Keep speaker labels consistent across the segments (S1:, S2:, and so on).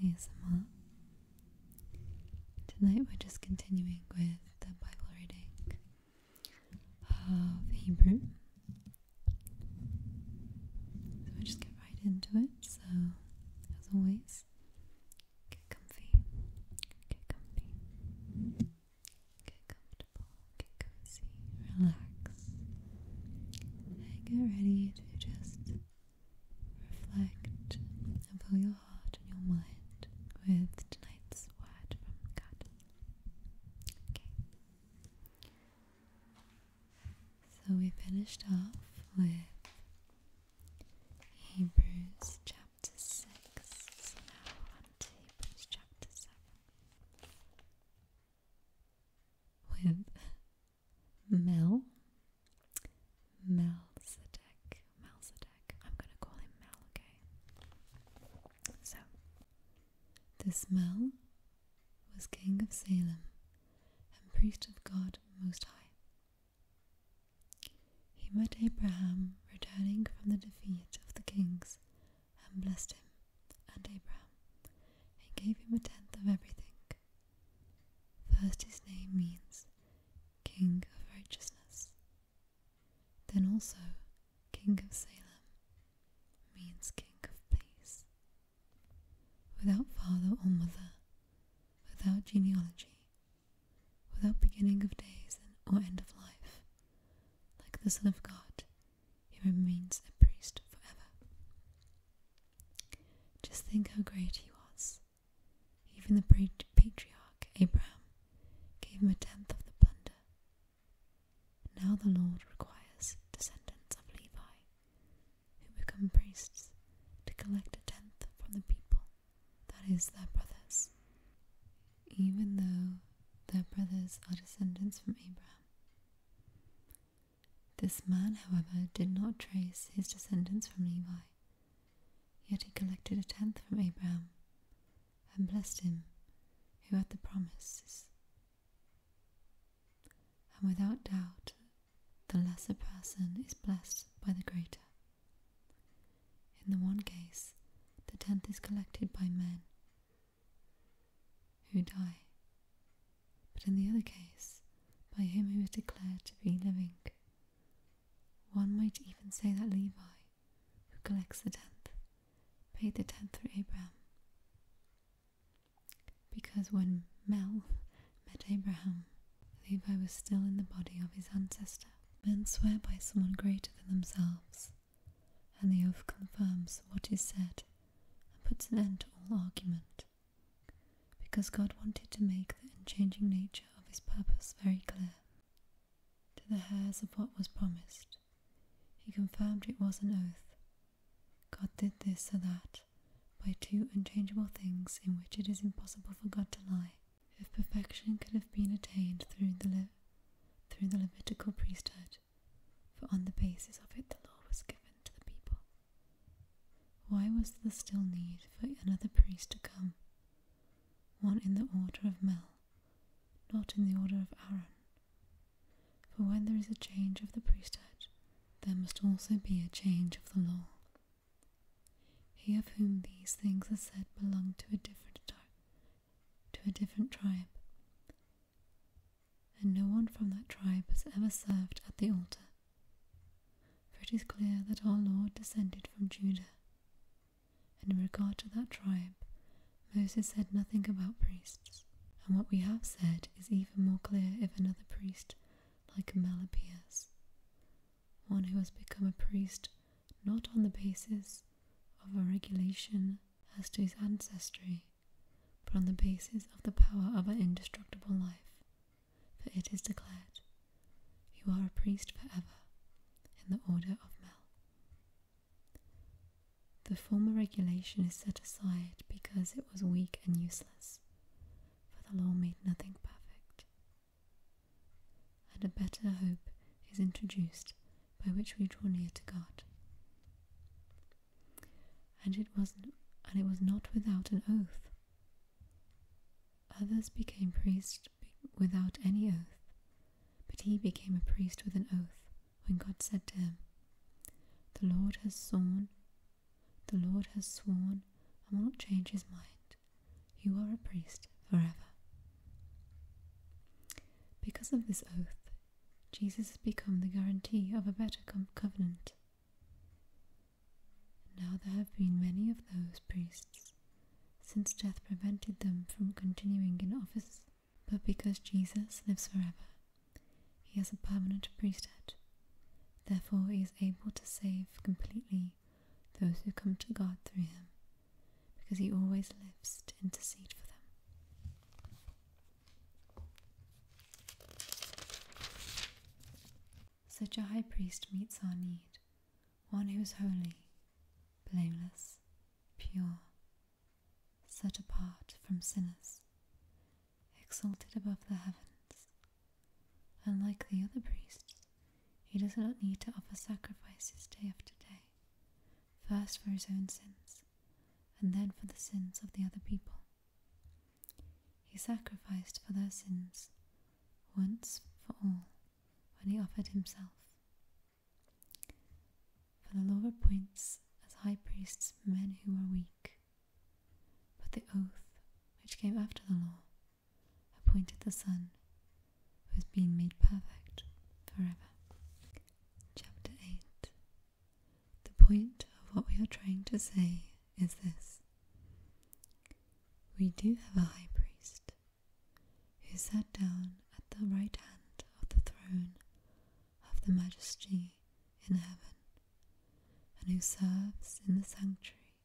S1: ASMR. Tonight we're just continuing with the Bible reading of Hebrew. So we'll just get right into it. So, as always, get comfy, get comfortable, get cozy, relax, and get ready to just reflect and fill your heart and your mind with tonight's word from God. Okay. So we finished off with Hebrews chapter 6. So now we're on to Hebrews chapter 7. With Melchizedek. I'm going to call him Mel, okay? So, this Mel was king of Salem and priest of God Most High. He met Abraham returning from the defeat of the kings and blessed him and Abraham and gave him a tenth of everything. First, his name means King of Righteousness. Then also, King of Salem means King of Peace. Without father or mother, without genealogy, without beginning of days or end of life, like the Son of God, he remains a priest forever. Just think how great he was. Even the patriarch Abraham gave him a tenth of the plunder. Now the Lord requires descendants of Levi, who become priests, to collect a tenth from the people, that is, their brothers, even though their brothers are descendants from Abraham. This man, however, did not trace his descendants from Levi, yet he collected a tenth from Abraham and blessed him who had the promises. And without doubt, the lesser person is blessed by the greater. In the one case, the tenth is collected by men who die, but in the other case, by him who is declared to be living. One might even say that Levi, who collects the tenth, paid the tenth through Abraham, because when Mel met Abraham, Levi was still in the body of his ancestor. Men swear by someone greater than themselves, and the oath confirms what is said and puts an end to all argument, because God wanted to make the unchanging nature of his purpose very clear. To the heirs of what was promised, he confirmed it was an oath. God did this so that, by two unchangeable things in which it is impossible for God to lie, if perfection could have been attained through the Levitical priesthood, for on the basis of it the law was given to the people, why was there still need for another priest to come, one in the order of Mel, not in the order of Aaron? For when there is a change of the priesthood, there must also be a change of the law. He of whom these things are said belonged to a different tribe, and no one from that tribe has ever served at the altar. For it is clear that our Lord descended from Judah, and in regard to that tribe, Moses said nothing about priests, and what we have said is even more clear if another priest like Mel appears, one who has become a priest not on the basis of a regulation as to his ancestry, but on the basis of the power of an indestructible life. For it is declared, you are a priest forever, in the order of Mel. The former regulation is set aside because it was weak and useless, for the law made nothing perfect. And a better hope is introduced by which we draw near to God. And it was not without an oath. Others became priests without any oath, but he became a priest with an oath, when God said to him, The Lord has sworn and will not change his mind. you are a priest forever. Because of this oath, Jesus has become the guarantee of a better covenant. Now there have been many of those priests, since death prevented them from continuing in office, but because Jesus lives forever, he has a permanent priesthood. Therefore he is able to save completely those who come to God through him, because he always lives to intercede for them. Such a high priest meets our need, one who is holy, blameless, pure, set apart from sinners, exalted above the heavens. Unlike the other priests, he does not need to offer sacrifices day after day, first for his own sins, and then for the sins of the other people. He sacrificed for their sins once for all when he offered himself. For the law appoints as high priests men who are weak, but the oath, which came after the law, appointed the Son, who has been made perfect forever. Chapter 8. The point of what we are trying to say is this. We do have a high priest, who sat down at the right hand of the throne of the Majesty in heaven, and who serves in the sanctuary,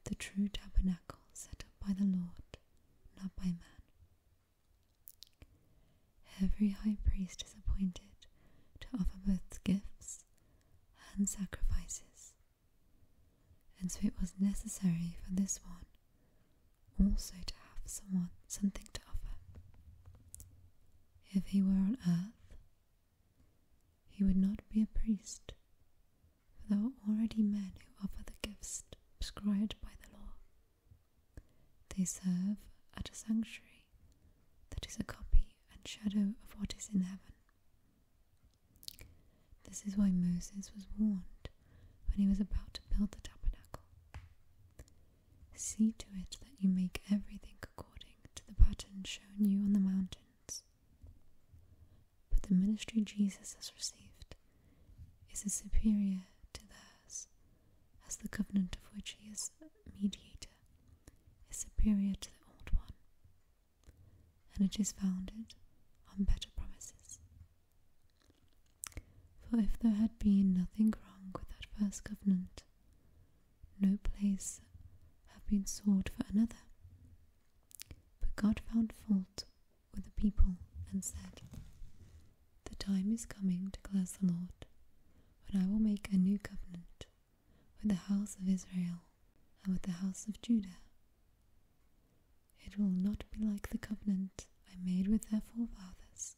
S1: the true tabernacle set up by the Lord, not by man. Every high priest is appointed to offer both gifts and sacrifices, and so it was necessary for this one also to have something to offer. If he were on earth, he would not be a priest, for there are already men who offer the gifts prescribed by the law. They serve at a sanctuary that is a copy and shadow of what is in heaven. This is why Moses was warned when he was about to build the tabernacle. See to it that you make everything according to the pattern shown you on the mountains. But the ministry Jesus has received is as superior to theirs as the covenant of which he is mediator is superior to the old one, and it is founded on better promises. For if there had been nothing wrong with that first covenant, no place have been sought for another. But God found fault with the people and said, "The time is coming, declares the Lord, when I will make a new covenant with the house of Israel and with the house of Judah. It will not be like the covenant I made with their forefathers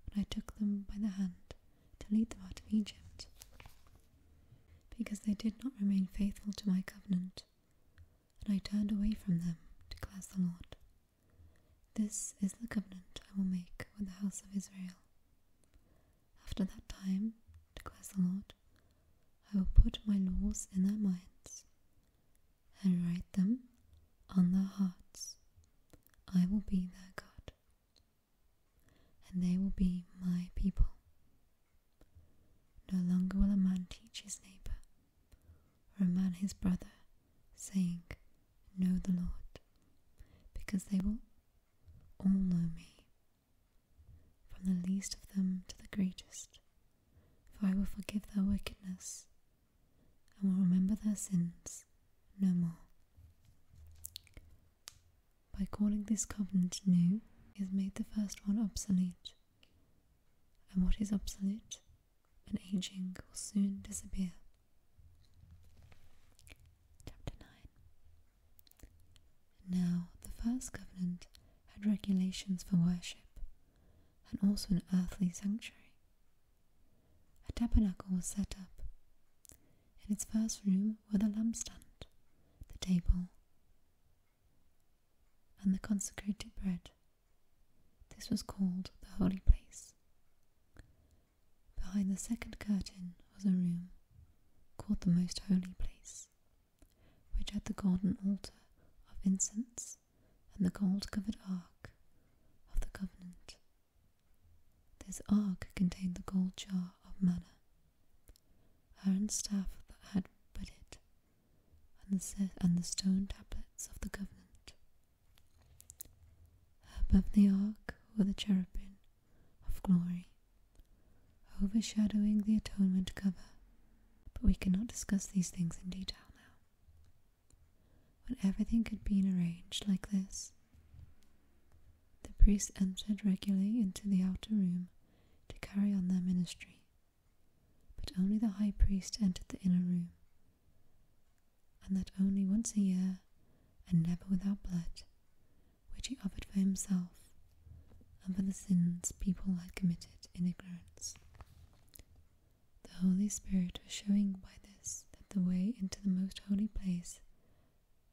S1: when I took them by the hand to lead them out of Egypt, because they did not remain faithful to my covenant, and I turned away from them, declares the Lord. This is the covenant I will make with the house of Israel. After that time, declares the Lord, I will put my laws in their minds and write them on their hearts. I will be their God, and they will be my people. No longer will a man teach his neighbor, or a man his brother, saying, Know the Lord, because they will all know me, from the least of them to the greatest, for I will forgive their wickedness, and will remember their sins no more. By calling this covenant new, he has made the first one obsolete, and what is obsolete and aging will soon disappear. Chapter 9. Now the first covenant had regulations for worship, and also an earthly sanctuary. A tabernacle was set up. In its first room were the lampstand, the table, and the consecrated bread. This was called the holy place. Behind the second curtain was a room called the most holy place, which had the golden altar of incense and the gold-covered ark of the covenant. This ark contained the gold jar of manna, Aaron's staff that had but it, and the stone tablets of the covenant. Above the ark were the cherubim of glory, overshadowing the atonement cover, but we cannot discuss these things in detail now. When everything had been arranged like this, the priests entered regularly into the outer room to carry on their ministry, but only the high priest entered the inner room, and that only once a year, and never without blood, which he offered for himself and for the sins people had committed in ignorance. The Holy Spirit was showing by this that the way into the most holy place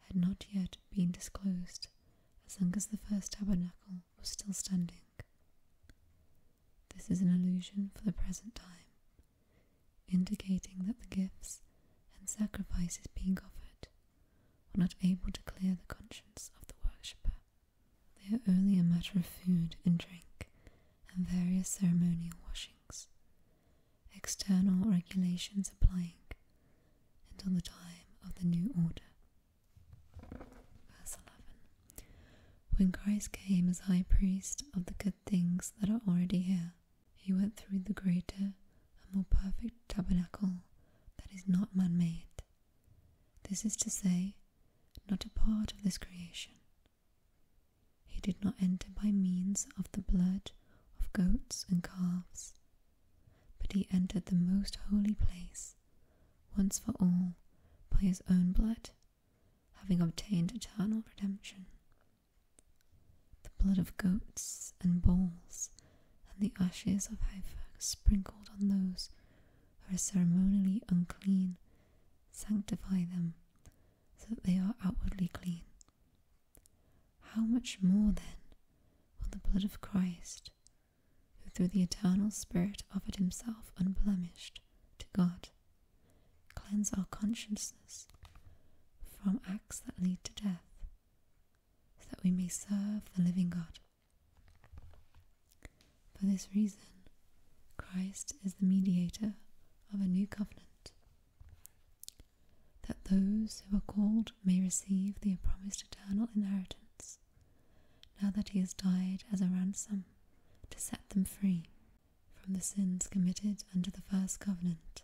S1: had not yet been disclosed, as long as the first tabernacle was still standing. This is an allusion for the present time, indicating that the gifts and sacrifices being offered were not able to clear the conscience of the worshipper. They are only a matter of food and drink and various ceremonial washings, external regulations applying until the time of the new order. Verse 11. When Christ came as high priest of the good things that are already here, he went through the greater and more perfect tabernacle that is not man-made. This is to say, not a part of this creation. He did not enter by means of the blood of goats and calves, but he entered the most holy place once for all by his own blood, having obtained eternal redemption. The blood of goats and bulls and the ashes of heifer sprinkled on those who are ceremonially unclean sanctify them, so that they are outwardly clean. How much more, then, will the blood of Christ, who through the eternal Spirit offered himself unblemished to God, cleanse our consciences from acts that lead to death, so that we may serve the living God. For this reason, Christ is the mediator of a new covenant, that those who are called may receive the promised eternal inheritance, now that he has died as a ransom to set them free from the sins committed under the first covenant.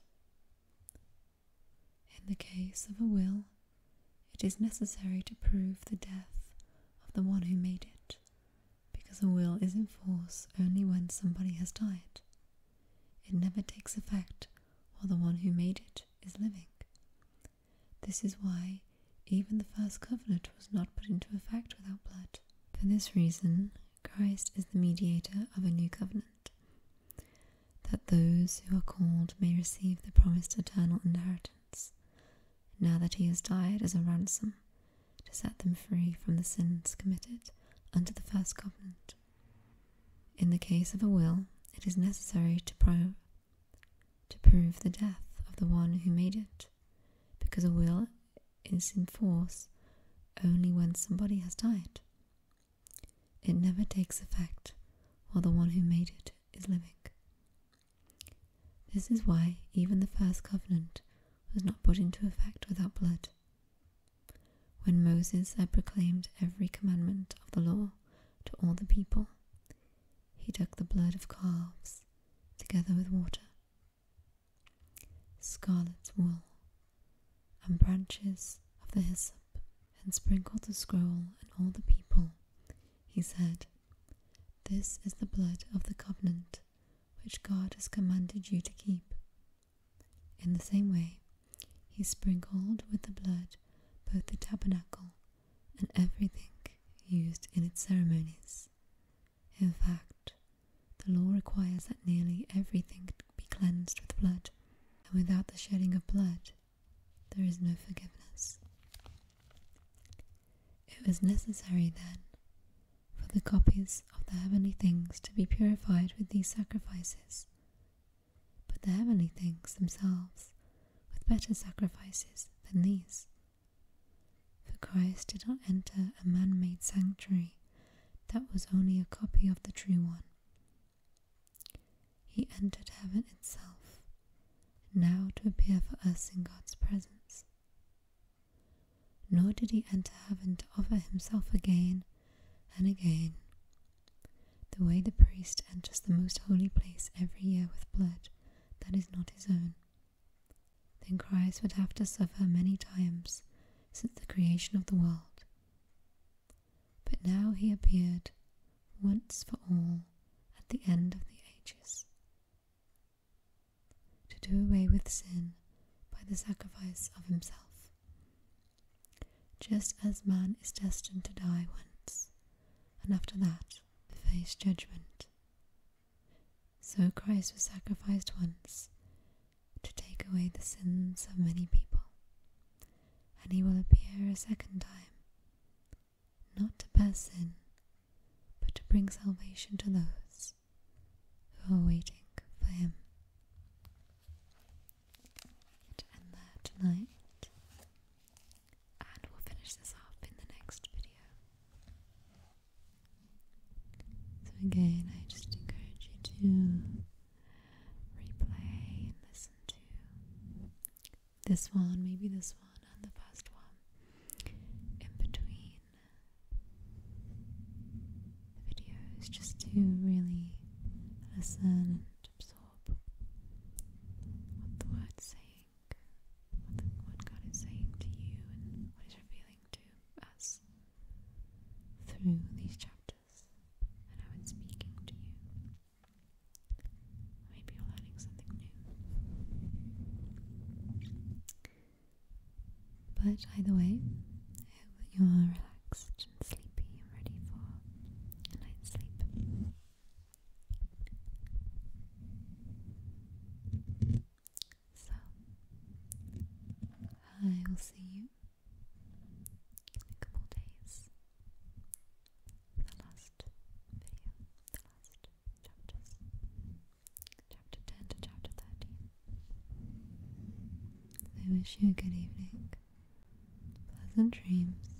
S1: In the case of a will, it is necessary to prove the death of the one who made it, because a will is in force only when somebody has died. It never takes effect while the one who made it is living. This is why even the first covenant was not put into effect without blood. For this reason, Christ is the mediator of a new covenant, that those who are called may receive the promised eternal inheritance, now that he has died as a ransom to set them free from the sins committed under the first covenant. In the case of a will, it is necessary to prove the death of the one who made it, because a will is in force only when somebody has died. It never takes effect while the one who made it is living. This is why even the first covenant was not put into effect without blood. When Moses had proclaimed every commandment of the law to all the people, he took the blood of calves together with water, scarlet wool, and branches of the hyssop, and sprinkled the scroll and all the people. He said, "This is the blood of the covenant which God has commanded you to keep." In the same way, he sprinkled with the blood both the tabernacle and everything used in its ceremonies. In fact, the law requires that nearly everything be cleansed with blood, and without the shedding of blood, there is no forgiveness. It was necessary, then, for the copies of the heavenly things to be purified with these sacrifices, but the heavenly things themselves with better sacrifices than these. For But Christ did not enter a man-made sanctuary that was only a copy of the true one. He entered heaven itself, now to appear for us in God's presence. Nor did he enter heaven to offer himself again and again, the way the priest enters the most holy place every year with blood that is not his own. Then Christ would have to suffer many times since the creation of the world. But now he appeared once for all at the end of the ages, to do away with sin by the sacrifice of himself. Just as man is destined to die once, and after that to face judgment, so Christ was sacrificed once to take away the sins of many people, and he will appear a second time, not to bear sin, but to bring salvation to those who are waiting for him. To end there tonight, and we'll finish this off in the next video. So again, I just encourage you to replay and listen to this one, maybe this one, and the first one in between the videos, just to really listen and absorb what the word's saying, what God is saying to you, and what He's revealing to us through these chapters, and how it's speaking to you. Maybe you're learning something new. But either way, I hope that you are relaxed and sleepy and ready for a night's sleep. So, I will see you in a couple days for the last video, the last chapters, chapter 10 to chapter 13. I wish you a good evening, pleasant dreams,